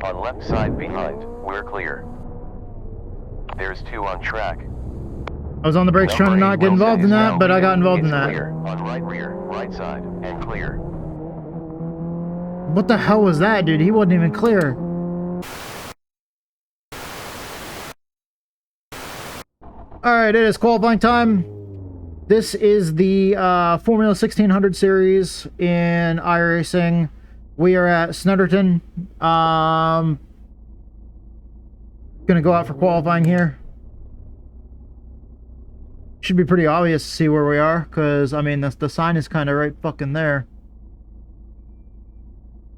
On left side behind, we're clear. There's 2 on track. I was on the brakes trying to not get involved in that, but I got involved in that. Clear. On right rear, right side, and clear. What the hell was that, dude? He wasn't even clear. Alright, it is qualifying time. This is the Formula 1600 series in iRacing. We are at Snetterton. Gonna go out for qualifying here. Should be pretty obvious to see where we are, because, I mean, the sign is kind of right fucking there.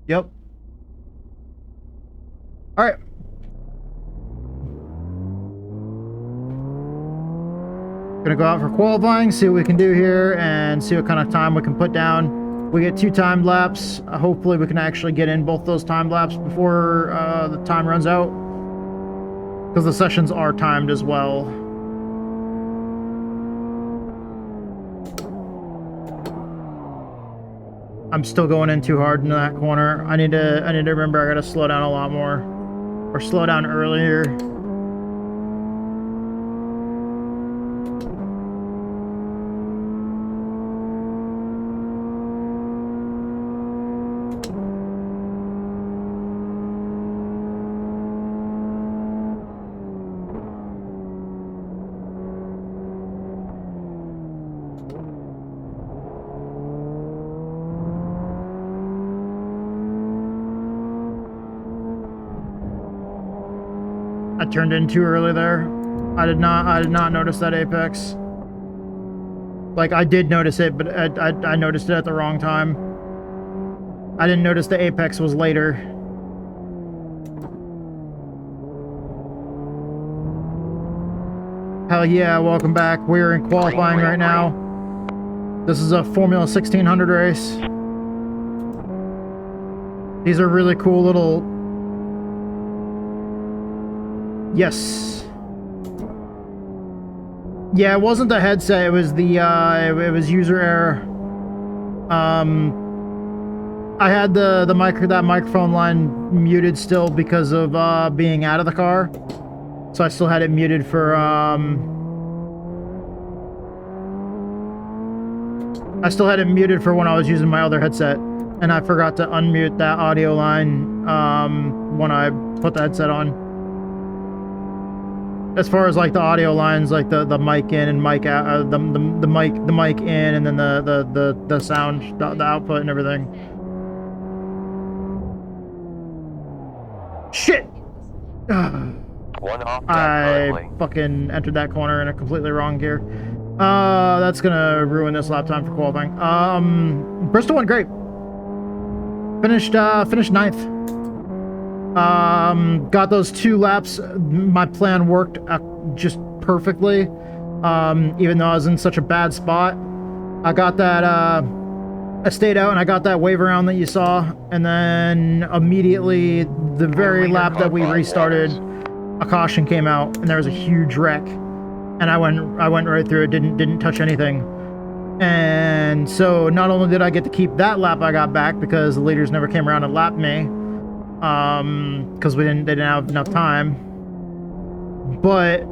Yep. Alright. Gonna go out for qualifying, see what we can do here, and see what kind of time we can put down. We get 2 timed laps. Hopefully we can actually get in both those timed laps before the time runs out, because the sessions are timed as well. I'm still going in too hard into that corner. I need to remember I gotta slow down a lot more, or slow down earlier. I turned in too early there. I did not notice that apex. Like, I did notice it, but I noticed it at the wrong time. I didn't notice the apex was later. Hell yeah, welcome back. We're in qualifying right now. This is a Formula 1600 race. These are really cool little... Yes. Yeah, it wasn't the headset, it was the it was user error. I had that microphone line muted still because of being out of the car. So I still had it muted for when I was using my other headset, and I forgot to unmute that audio line when I put the headset on. As far as like the audio lines, like the mic in and mic out, the mic in, and then the sound, the output and everything. Shit! One off. I fucking entered that corner in a completely wrong gear. That's gonna ruin this lap time for qualifying. Bristol went great. Finished 9th. Got those 2 laps. My plan worked just perfectly. Even though I was in such a bad spot, I got that, I stayed out and I got that wave around that you saw, and then immediately the very lap that we restarted, a caution came out and there was a huge wreck, and I went right through it, didn't touch anything. And so not only did I get to keep that lap I got back, because the leaders never came around and lapped me, because they didn't have enough time, but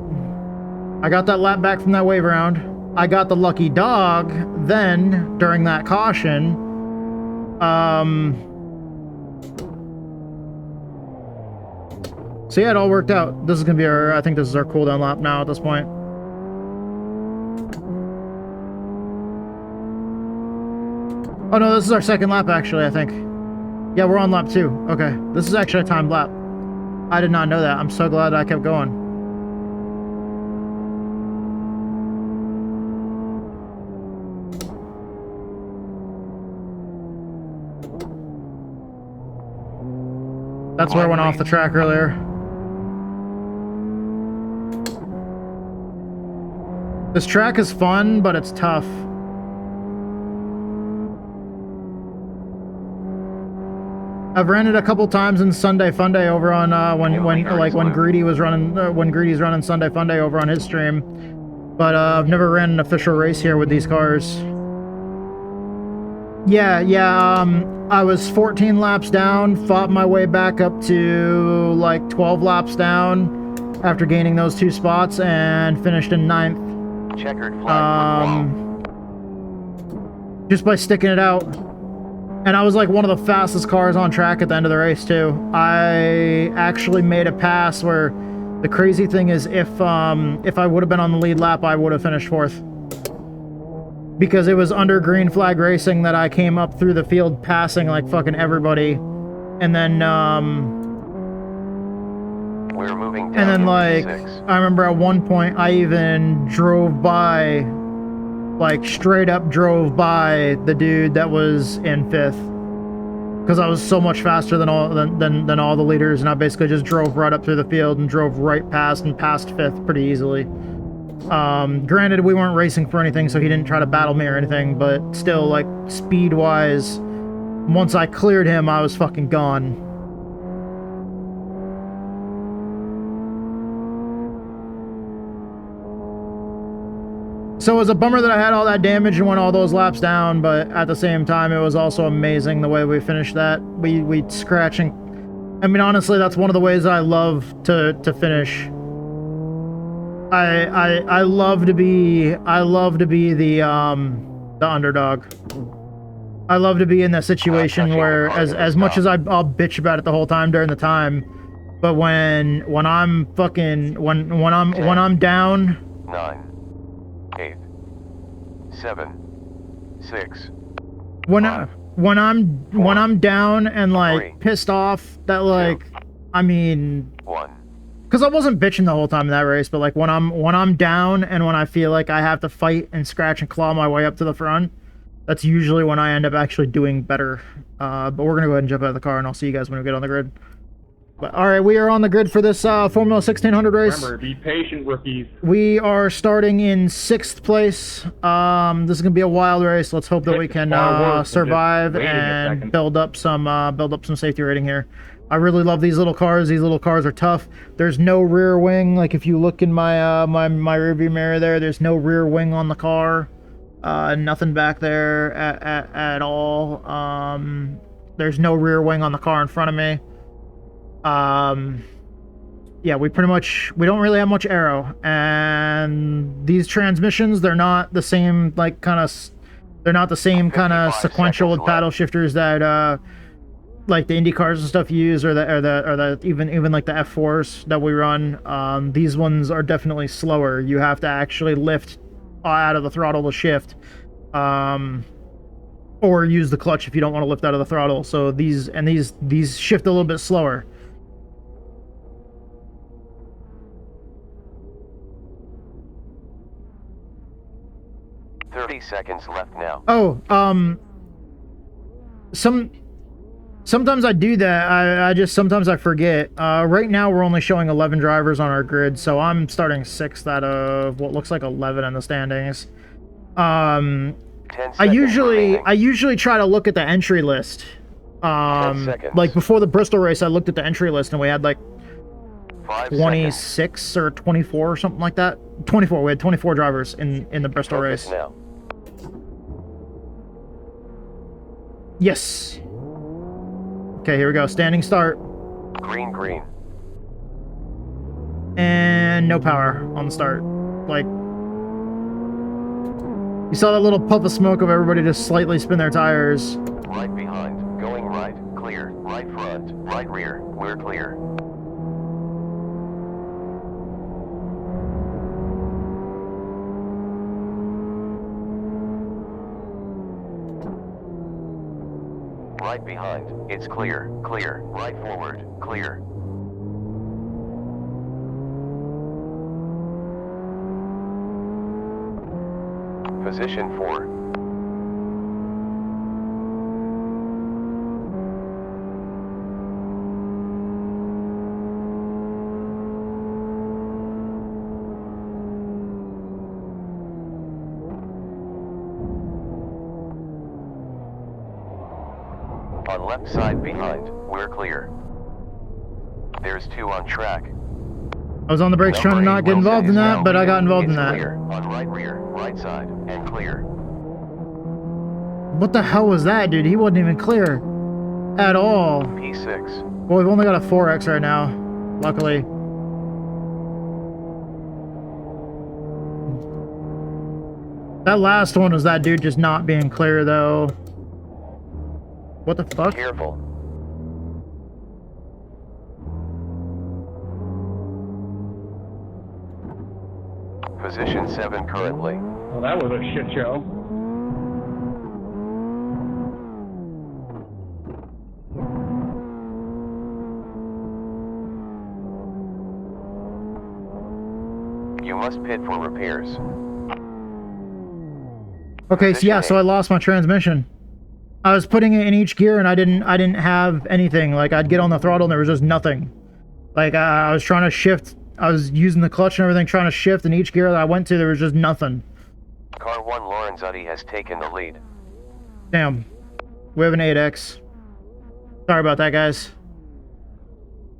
I got that lap back from that wave round. I got the lucky dog then during that caution. So yeah, it all worked out. This is gonna be I think this is our cooldown lap now at this point. Oh no, this is our 2nd lap actually, I think. Yeah, we're on lap 2. Okay, this is actually a timed lap. I did not know that. I'm so glad I kept going. That's where I went off the track earlier. This track is fun, but it's tough. I've ran it a couple times in Sunday Funday over on when Greedy was running when Greedy's running Sunday Funday over on his stream, but I've never ran an official race here with these cars. Yeah. I was 14 laps down, fought my way back up to like 12 laps down after gaining those 2 spots, and finished in 9th. Checkered flag Just by sticking it out. And I was like one of the fastest cars on track at the end of the race too. I actually made a pass where the crazy thing is if I would have been on the lead lap, I would have finished 4th. Because it was under green flag racing that I came up through the field passing like fucking everybody. And then we're moving down and then like 56. I remember at one point I even drove by, like straight up drove by the dude that was in 5th, because I was so much faster than all the leaders, and I basically just drove right up through the field and drove right past and passed 5th pretty easily. Granted, we weren't racing for anything, so he didn't try to battle me or anything, but still, like, speed-wise, once I cleared him, I was fucking gone. So it was a bummer that I had all that damage and went all those laps down, but at the same time, it was also amazing the way we finished that. We scratching. I mean, honestly, that's one of the ways I love to finish. I love to be the underdog. I love to be in that situation where as much as I'll bitch about it the whole time during the time, but when I'm fucking when I'm down. 9, 8, 7, 6. When I'm down and like 3, pissed off that like 2, I mean 1. because I wasn't bitching the whole time in that race, but like when I'm down and when I feel like I have to fight and scratch and claw my way up to the front, that's usually when I end up actually doing better. But we're gonna go ahead and jump out of the car, and I'll see you guys when we get on the grid. But all right, we are on the grid for this Formula 1600 race. Remember, be patient, rookies. We are starting in 6th place. This is gonna be a wild race. Let's hope that we can survive and build up some safety rating here. I really love these little cars. These little cars are tough. There's no rear wing. Like if you look in my my rearview mirror there's no rear wing on the car. Nothing back there at all. There's no rear wing on the car in front of me. Yeah, we don't really have much aero, and these transmissions, they're not the same kind of sequential with paddle shifters that like the Indy cars and stuff use, or the even like the F4s that we run. These ones are definitely slower. You have to actually lift out of the throttle to shift, or use the clutch if you don't want to lift out of the throttle. So these shift a little bit slower. Seconds left now. Oh, sometimes I do that. Sometimes I forget. Right now we're only showing 11 drivers on our grid, so I'm starting 6th out of what looks like 11 in the standings. I usually try to look at the entry list. Like before the Bristol race, I looked at the entry list and we had like 26 or 24 or something like that. 24. We had 24 drivers in the Bristol race. Now. Yes. Okay, here we go. Standing start. Green. And no power on the start. Like, you saw that little puff of smoke of everybody just slightly spin their tires. Right behind. Going right. Clear. Right front. Right rear. We're clear. Right behind. It's clear. Clear. Right forward. Clear. Position 4. On left side behind, we're clear. There's 2 on track. I was on the brakes trying to not get involved in that, but I got involved in that. Clear. On right rear, right side, and clear. What the hell was that, dude? He wasn't even clear at all. P6. Well, we've only got a 4X right now, luckily. That last one was that dude just not being clear, though. What the fuck? Careful. Position 7 currently. Well, that was a shit show. You must pit for repairs. Okay, so yeah, so I lost my transmission. I was putting it in each gear and I didn't have anything. Like, I'd get on the throttle and there was just nothing. Like, I was trying to shift. I was using the clutch and everything, trying to shift, and each gear that I went to, there was just nothing. Car 1 Lorenzetti has taken the lead. Damn. We have an 8X. Sorry about that, guys.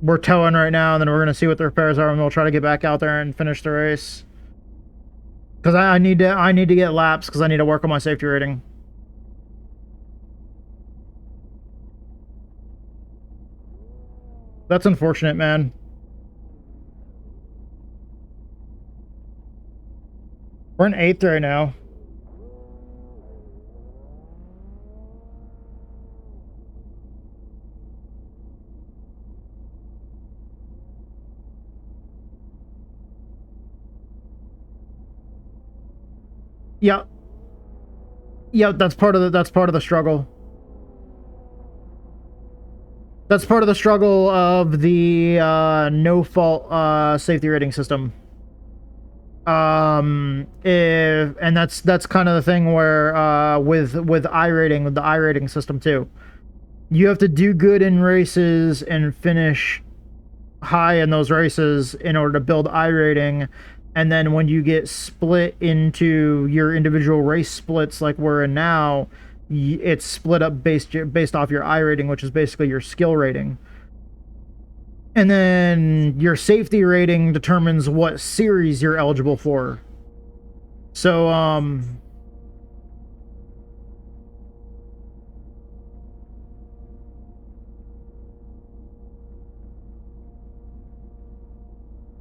We're towing right now, and then we're going to see what the repairs are, and we'll try to get back out there and finish the race. Because I need to get laps, because I need to work on my safety rating. That's unfortunate, man. We're in 8th right now. Yeah. Yeah, that's part of the struggle. That's part of the struggle of the no fault safety rating system. And that's kind of the thing where with iRating, with the iRating system too, you have to do good in races and finish high in those races in order to build iRating. And then when you get split into your individual race splits like we're in now, it's split up based off your iRating, which is basically your skill rating. And then your safety rating determines what series you're eligible for. So,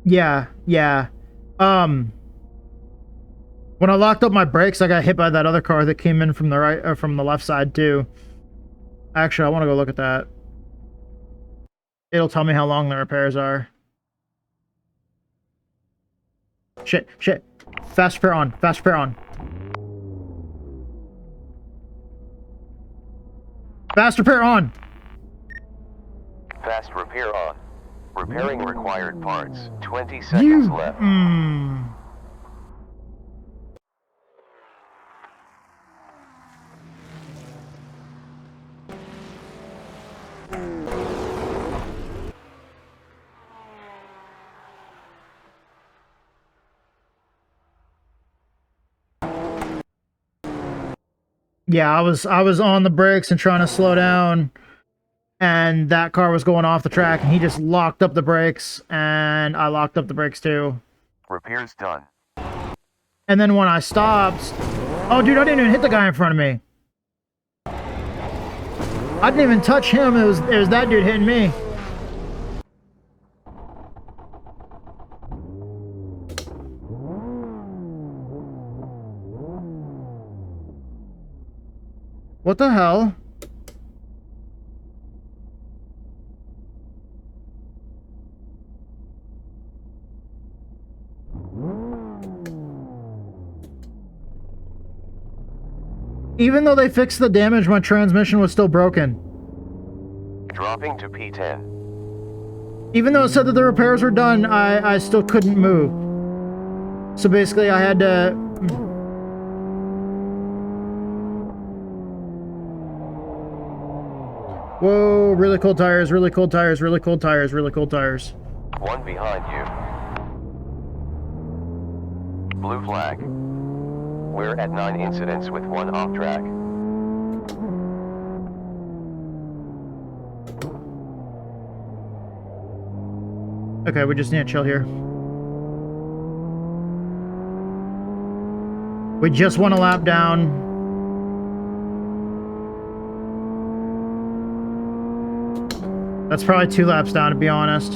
yeah. When I locked up my brakes, I got hit by that other car that came in from the right, from the left side too. Actually, I want to go look at that. It'll tell me how long the repairs are. Shit. Fast repair on. Fast repair on. Fast repair on. Fast repair on. Repairing required parts. 20 seconds left. Yeah, I was on the brakes and trying to slow down, and that car was going off the track, and he just locked up the brakes, and I locked up the brakes too. Repairs done. And then when I stopped, oh dude, I didn't even hit the guy in front of me. I didn't even touch him. It was that dude hitting me. What the hell? Even though they fixed the damage, my transmission was still broken. Dropping to P10. Even though it said that the repairs were done, I still couldn't move. So basically I had to... Whoa, really cold tires, really cold tires, really cold tires, really cold tires. One behind you. Blue flag. We're at 9 incidents with 1 off track. Okay, we just need to chill here. We just won a lap down. That's probably 2 laps down, to be honest.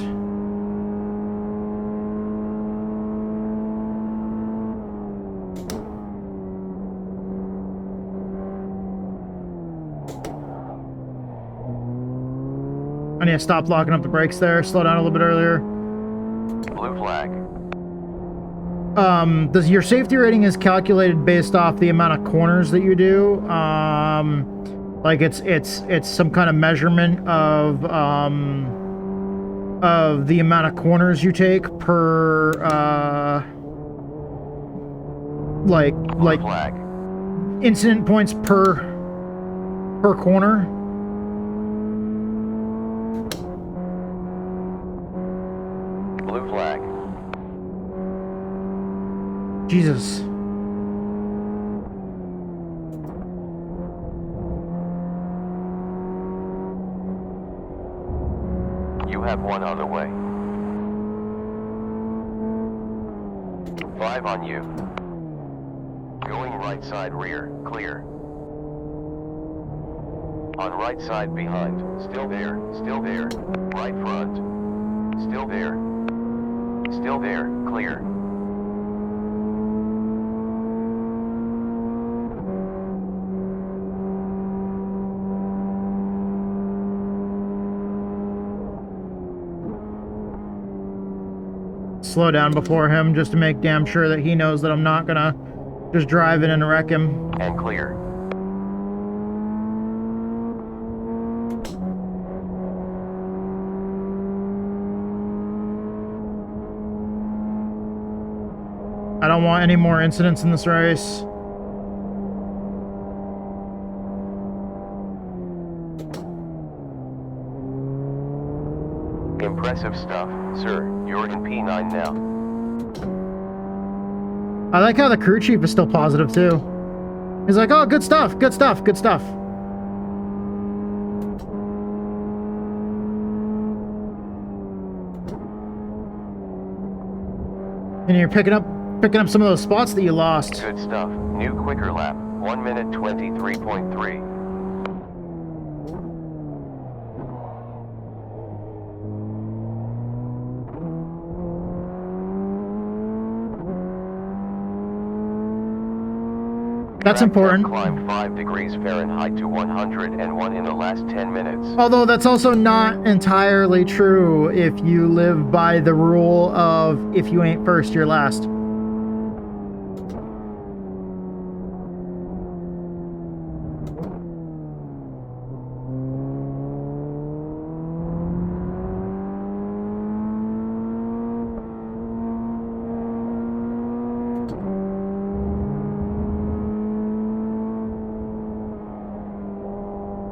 I need to stop locking up the brakes there. Slow down a little bit earlier. Blue flag. Your safety rating is calculated based off the amount of corners that you do. Like it's some kind of measurement of the amount of corners you take per like Flag. incident points per corner. Blue flag. Jesus. You have one on the way. 5 on you. Going right side rear, clear. On right side behind, still there, still there. Right front. Still there. Still there, clear. Slow down before him just to make damn sure that he knows that I'm not gonna just drive in and wreck him. And clear. I don't want any more incidents in this race. Impressive stuff, sir. You're in P9 now. I like how the crew chief is still positive too. He's like, oh, good stuff, good stuff, good stuff. And you're picking up some of those spots that you lost. Good stuff. New quicker lap. 1 minute 23.3. That's important. Climb 5 degrees Fahrenheit to 101 in the last 10 minutes. Although that's also not entirely true if you live by the rule of if you ain't first, you're last.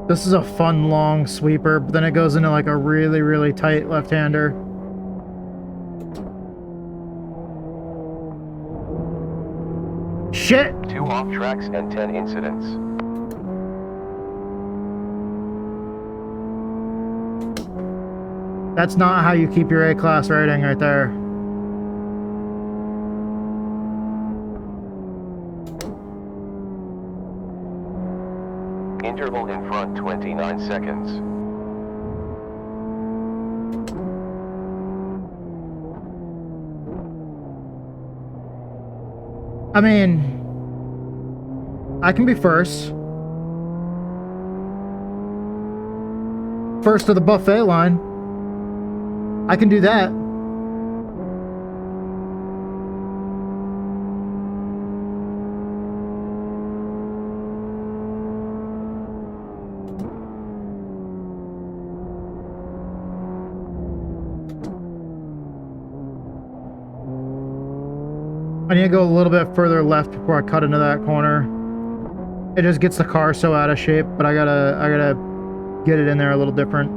This is a fun long sweeper, but then it goes into like a really, really tight left-hander. Shit! 2 off tracks and 10 incidents. That's not how you keep your A-class rating right there. Interval in front 29 seconds. I mean, I can be first. First to the buffet line. I can do that. I need to go a little bit further left before I cut into that corner. It just gets the car so out of shape, but I gotta get it in there a little different.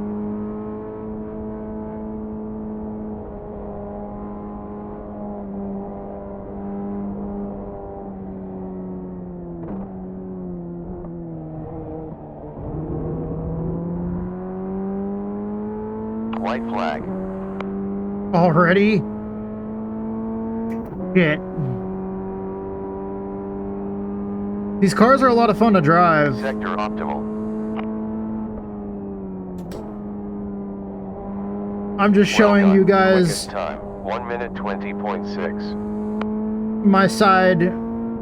White flag. Already? Shit. These cars are a lot of fun to drive. Sector optimal. I'm just showing Well you done. guys Quickest time, 1 minute 20.6. my side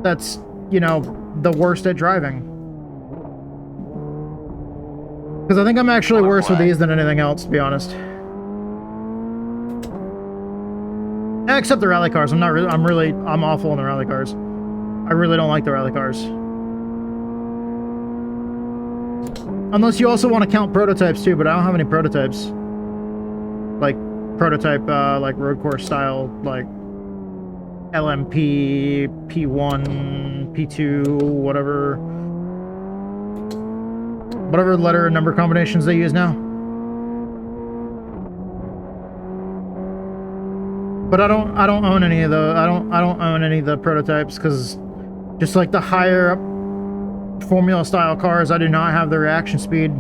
that's, you know, the worst at driving. Because I think I'm actually worse with these than anything else, to be honest. Except the rally cars. I'm awful in the rally cars. I really don't like the rally cars. Unless you also want to count prototypes too, but I don't have any prototypes. Like prototype, like road course style, like LMP, P1, P2, whatever letter and number combinations they use now. But I don't own any of the I don't own any of the prototypes, because just like the higher up Formula style cars, I do not have the reaction speed.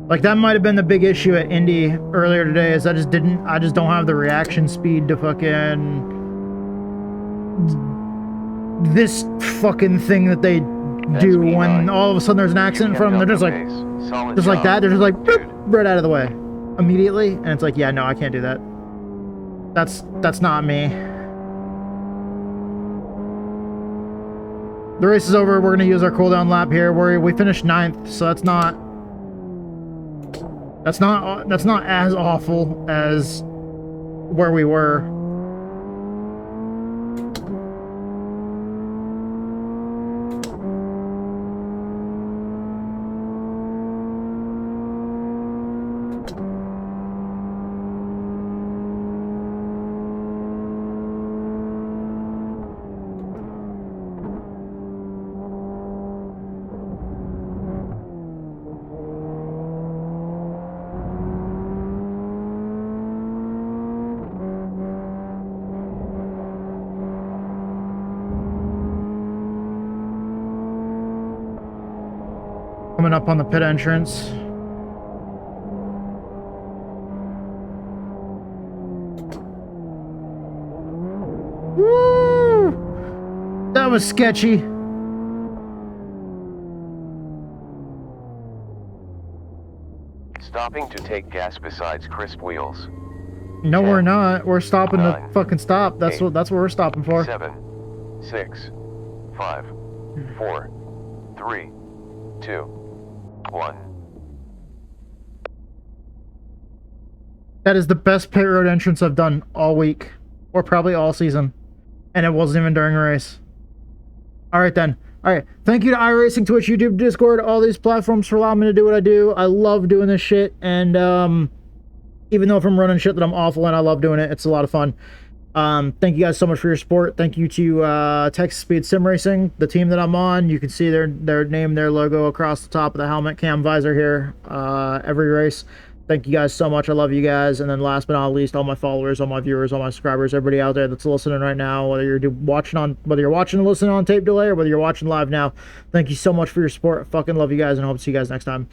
Like that might have been the big issue at Indy earlier today, is I just don't have the reaction speed to fucking this fucking thing that they do when all of a sudden there's an accident in front of them. They're just like like that. They're just like boop, right out of the way immediately, and it's like, yeah, no, I can't do that. That's not me. The race is over. We're gonna use our cooldown lap here. We finished 9th, so that's not as awful as where we were. Coming up on the pit entrance. Woo! That was sketchy. Stopping to take gas besides crisp wheels. No, 10, we're not. We're stopping 9, to fucking stop. That's 8, what we're stopping for. 7, 6, 5, 4, 3, 2, 1. That is the best pit road entrance I've done all week, or probably all season, and it wasn't even during a race. All right then. All right. Thank you to iRacing, Twitch, YouTube, Discord, all these platforms for allowing me to do what I do. I love doing this shit, and even though if I'm running shit that I'm awful in, I love doing it. It's a lot of fun. Thank you guys so much for your support. Thank you to Texas Speed Sim Racing, the team that I'm on. You can see their name, their logo across the top of the helmet cam visor here every race. Thank you guys so much. I love you guys. And then last but not least, all my followers, all my viewers, all my subscribers, everybody out there that's listening right now, whether you're watching and listening on tape delay, or whether you're watching live now, thank you so much for your support. I fucking love you guys, and I hope to see you guys next time.